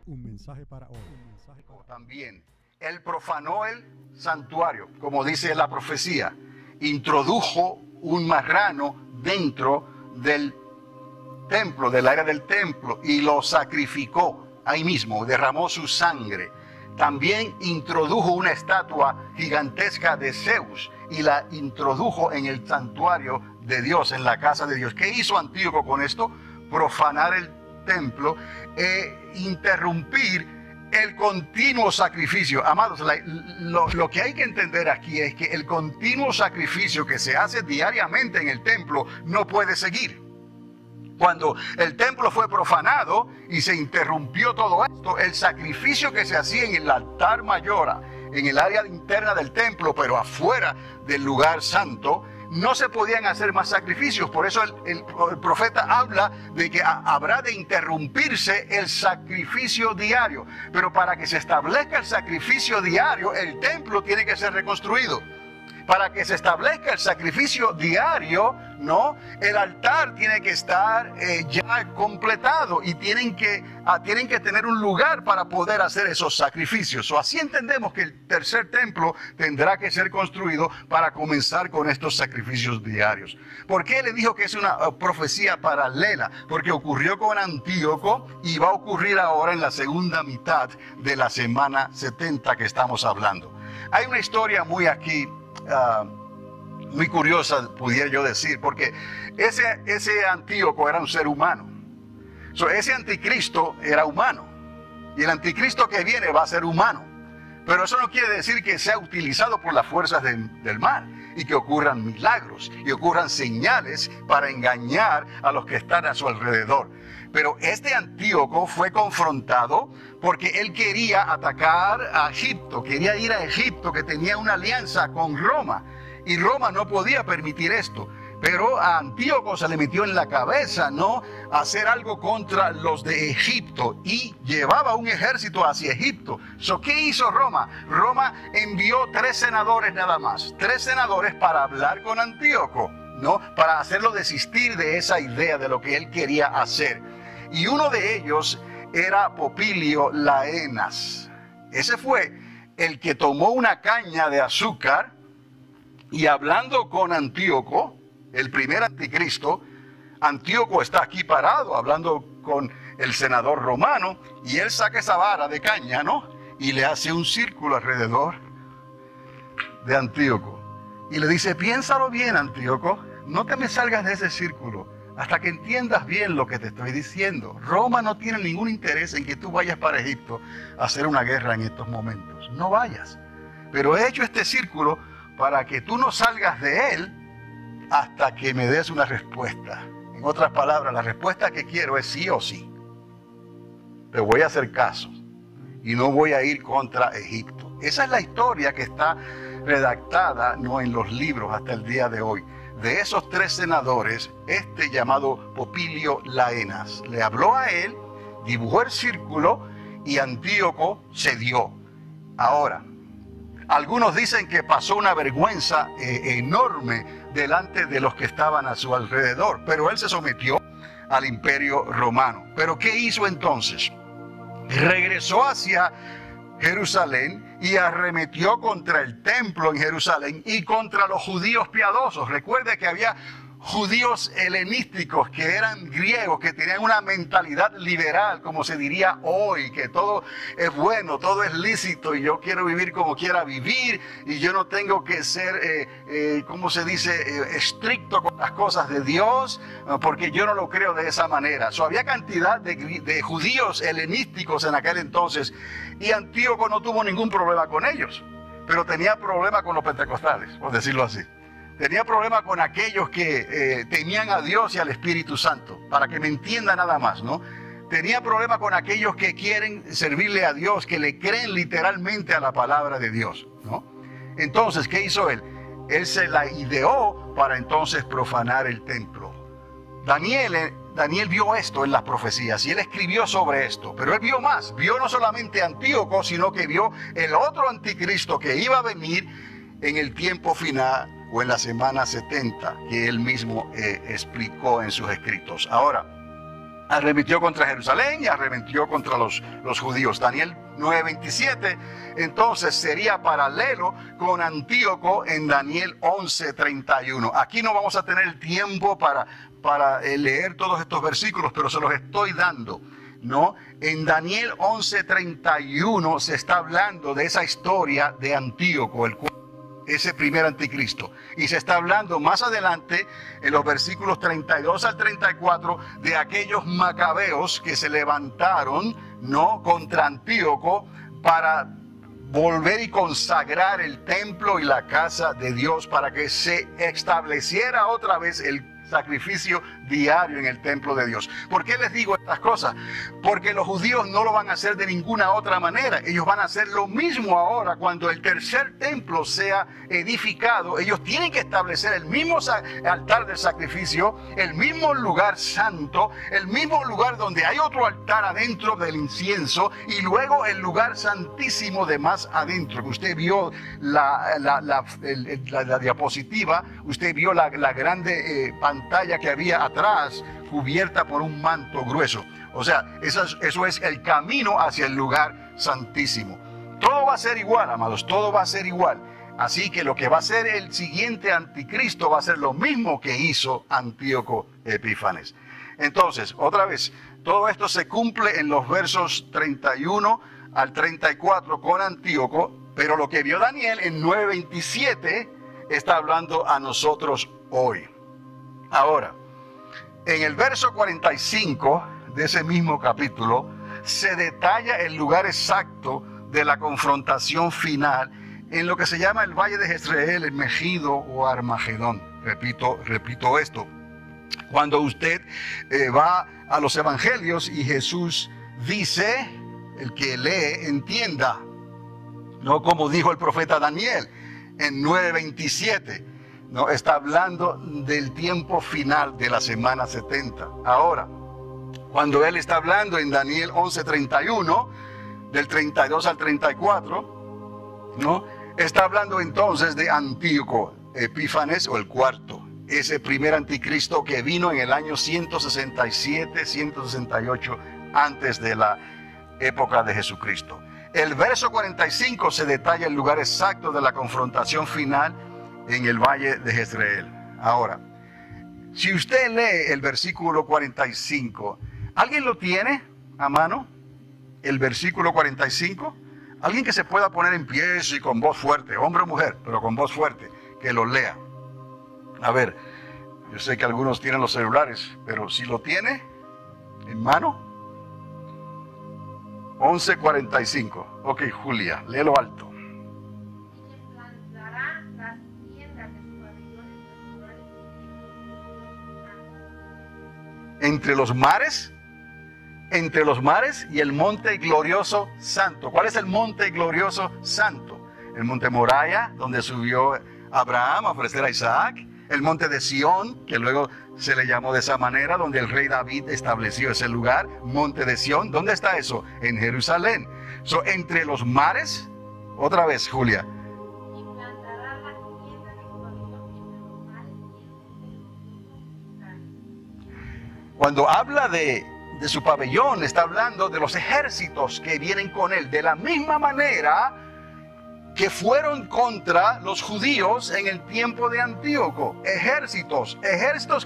Un mensaje para hoy. También, él profanó el santuario, como dice la profecía. Introdujo un marrano dentro del templo, del área del templo, y lo sacrificó ahí mismo, derramó su sangre. También introdujo una estatua gigantesca de Zeus y la introdujo en el santuario de Dios, en la casa de Dios. ¿Qué hizo Antíoco con esto? Profanar el templo e interrumpir el continuo sacrificio. Amados, lo que hay que entender aquí es que el continuo sacrificio que se hace diariamente en el templo no puede seguir. Cuando el templo fue profanado y se interrumpió todo esto, el sacrificio que se hacía en el altar mayor, en el área interna del templo, pero afuera del lugar santo, no se podían hacer más sacrificios. Por eso el profeta habla de que habrá de interrumpirse el sacrificio diario. Pero para que se establezca el sacrificio diario, el templo tiene que ser reconstruido. Para que se establezca el sacrificio diario, ¿no? El altar tiene que estar ya completado y tienen que tener un lugar para poder hacer esos sacrificios. Así entendemos que el tercer templo tendrá que ser construido para comenzar con estos sacrificios diarios. ¿Por qué le dijo que es una profecía paralela? Porque ocurrió con Antíoco y va a ocurrir ahora en la segunda mitad de la semana 70 que estamos hablando. Hay una historia muy curiosa, pudiera yo decir, porque ese Antíoco era un ser humano. Ese anticristo era humano. Y el anticristo que viene va a ser humano. Pero eso no quiere decir que sea utilizado por las fuerzas del mal y que ocurran milagros y ocurran señales para engañar a los que están a su alrededor. Pero este Antíoco fue confrontado porque él quería atacar a Egipto, quería ir a Egipto, que tenía una alianza con Roma, y Roma no podía permitir esto. Pero a Antíoco se le metió en la cabeza, ¿no?, hacer algo contra los de Egipto, y llevaba un ejército hacia Egipto. ¿Qué hizo Roma? Roma envió 3 senadores nada más, 3 senadores para hablar con Antíoco, ¿no?, para hacerlo desistir de esa idea de lo que él quería hacer. Y uno de ellos era Popilio Laenas. Ese fue el que tomó una caña de azúcar y, hablando con Antíoco, el primer anticristo, Antíoco está aquí parado hablando con el senador romano, y él saca esa vara de caña, ¿no?, y le hace un círculo alrededor de Antíoco. Y le dice: piénsalo bien, Antíoco, no te me salgas de ese círculo hasta que entiendas bien lo que te estoy diciendo. Roma no tiene ningún interés en que tú vayas para Egipto a hacer una guerra en estos momentos. No vayas. Pero he hecho este círculo para que tú no salgas de él hasta que me des una respuesta. En otras palabras, la respuesta que quiero es sí o sí. Te voy a hacer caso y no voy a ir contra Egipto. Esa es la historia que está redactada, no en los libros hasta el día de hoy. De esos 3 senadores, este llamado Popilio Laenas le habló a él, dibujó el círculo y Antíoco cedió. Ahora, algunos dicen que pasó una vergüenza enorme delante de los que estaban a su alrededor, pero él se sometió al imperio romano. ¿Pero qué hizo entonces? Regresó hacia Jerusalén y arremetió contra el templo en Jerusalén y contra los judíos piadosos. Recuerde que había judíos helenísticos que eran griegos, que tenían una mentalidad liberal, como se diría hoy, que todo es bueno, todo es lícito y yo quiero vivir como quiera vivir y yo no tengo que ser, ¿cómo se dice?, estricto con las cosas de Dios, porque yo no lo creo de esa manera. Había cantidad de judíos helenísticos en aquel entonces, y Antíoco no tuvo ningún problema con ellos, pero tenía problema con los pentecostales, por decirlo así. Tenía problema con aquellos que temían a Dios y al Espíritu Santo, para que me entienda nada más, ¿no? Tenía problema con aquellos que quieren servirle a Dios, que le creen literalmente a la palabra de Dios, ¿no? Entonces, ¿qué hizo él? Él se la ideó para entonces profanar el templo. Daniel vio esto en las profecías y él escribió sobre esto, pero él vio más. Vio no solamente a Antíoco, sino que vio el otro anticristo que iba a venir en el tiempo final, o en la semana 70, que él mismo explicó en sus escritos. Ahora, arremetió contra Jerusalén y arremetió contra los judíos. Daniel 9:27 entonces sería paralelo con Antíoco en Daniel 11:31. Aquí no vamos a tener el tiempo para leer todos estos versículos, pero se los estoy dando, ¿no? En Daniel 11:31 se está hablando de esa historia de Antíoco, ese primer anticristo. Y se está hablando más adelante, en los versículos 32 al 34, de aquellos macabeos que se levantaron, ¿no?, contra Antíoco para volver y consagrar el templo y la casa de Dios, para que se estableciera otra vez el sacrificio diario en el templo de Dios. ¿Por qué les digo estas cosas? Porque los judíos no lo van a hacer de ninguna otra manera. Ellos van a hacer lo mismo ahora. Cuando el tercer templo sea edificado, ellos tienen que establecer el mismo altar de sacrificio, el mismo lugar santo, el mismo lugar donde hay otro altar adentro del incienso, y luego el lugar santísimo de más adentro. Usted vio la diapositiva, usted vio la grande pantalla que había atrás, cubierta por un manto grueso. O sea, eso es el camino hacia el lugar santísimo. Todo va a ser igual, amados, todo va a ser igual. Así que lo que va a ser el siguiente anticristo va a ser lo mismo que hizo Antíoco Epífanes. Entonces, otra vez, todo esto se cumple en los versos 31 al 34 con Antíoco, pero lo que vio Daniel en 9:27 está hablando a nosotros hoy. Ahora, en el verso 45 de ese mismo capítulo se detalla el lugar exacto de la confrontación final en lo que se llama el Valle de Jezreel, el Megido o Armagedón. Repito esto. Cuando usted va a los evangelios y Jesús dice, el que lee entienda, no como dijo el profeta Daniel en 9:27. No, está hablando del tiempo final de la semana 70. Ahora, cuando él está hablando en Daniel 11:31, del 32 al 34, ¿no?, está hablando entonces de Antíoco Epífanes, o el cuarto, ese primer anticristo que vino en el año 167, 168 antes de la época de Jesucristo. El verso 45 se detalla el lugar exacto de la confrontación final en el Valle de Jezreel. Ahora, si usted lee el versículo 45, ¿alguien lo tiene a mano? El versículo 45. Alguien que se pueda poner en pie y con voz fuerte, hombre o mujer, pero con voz fuerte, que lo lea. A ver, yo sé que algunos tienen los celulares, pero si lo tiene en mano. 11:45. Ok, Julia, léelo alto. Entre los mares y el monte glorioso santo. ¿Cuál es el monte glorioso santo? El monte Moriah, donde subió Abraham a ofrecer a Isaac. El monte de Sión, que luego se le llamó de esa manera, donde el rey David estableció ese lugar. Monte de Sión. ¿Dónde está eso? En Jerusalén. Entre los mares, otra vez, Julia. Cuando habla de su pabellón, está hablando de los ejércitos que vienen con él, de la misma manera que fueron contra los judíos en el tiempo de Antíoco. Ejércitos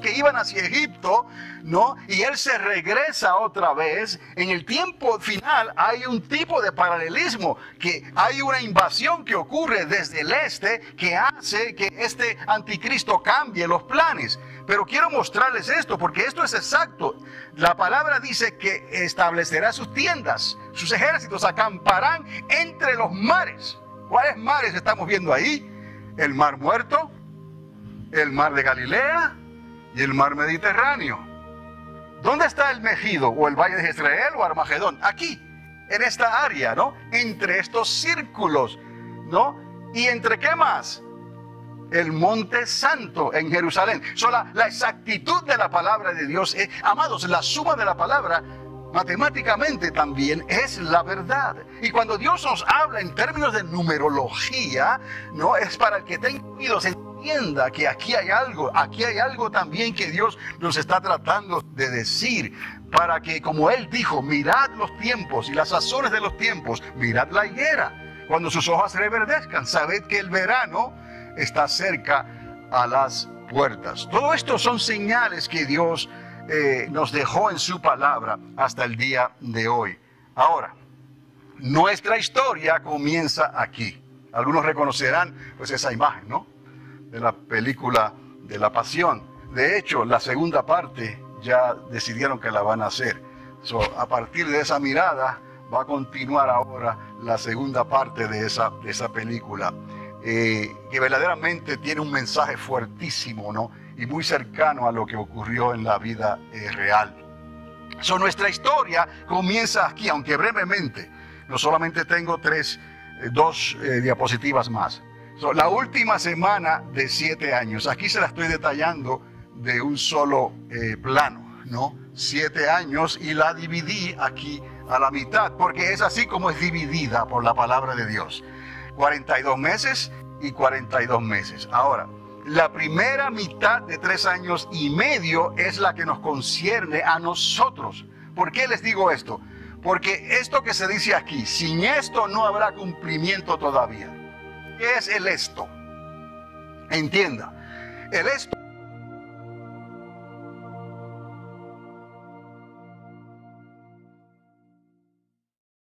que iban hacia Egipto, ¿no? Y él se regresa otra vez. En el tiempo final hay un tipo de paralelismo, que hay una invasión que ocurre desde el este que hace que este anticristo cambie los planes. Pero quiero mostrarles esto, porque esto es exacto. La palabra dice que establecerá sus tiendas, sus ejércitos acamparán entre los mares. ¿Cuáles mares estamos viendo ahí? El Mar Muerto, el Mar de Galilea y el Mar Mediterráneo. ¿Dónde está el Megido o el Valle de Jezreel o Armagedón? Aquí, en esta área, ¿no? Entre estos círculos, ¿no? ¿Y entre qué más? El Monte Santo en Jerusalén. La exactitud de la palabra de Dios, amados, la suma de la palabra matemáticamente también es la verdad. Y cuando Dios nos habla en términos de numerología, no es para el que tenga oídos entienda que aquí hay algo también que Dios nos está tratando de decir. para que, como Él dijo, mirad los tiempos y las sazones de los tiempos, mirad la higuera, cuando sus hojas reverdezcan, sabed que el verano está cerca a las puertas. Todo esto son señales que Dios nos dejó en su palabra hasta el día de hoy. Ahora, nuestra historia comienza aquí. Algunos reconocerán pues esa imagen, ¿no?, de la película de la Pasión. De hecho, la segunda parte ya decidieron que la van a hacer. A partir de esa mirada va a continuar ahora la segunda parte de esa película, que verdaderamente tiene un mensaje fuertísimo, ¿no?, y muy cercano a lo que ocurrió en la vida real. Nuestra historia comienza aquí, aunque brevemente. No solamente tengo dos diapositivas más. La última semana de 7 años. Aquí se la estoy detallando de un solo plano, ¿no? 7 años, y la dividí aquí a la mitad, porque es así como es dividida por la palabra de Dios. 42 meses y 42 meses. Ahora, la primera mitad de 3 años y medio es la que nos concierne a nosotros. ¿Por qué les digo esto? Porque esto que se dice aquí, sin esto no habrá cumplimiento todavía. ¿Qué es el esto? Entienda, el esto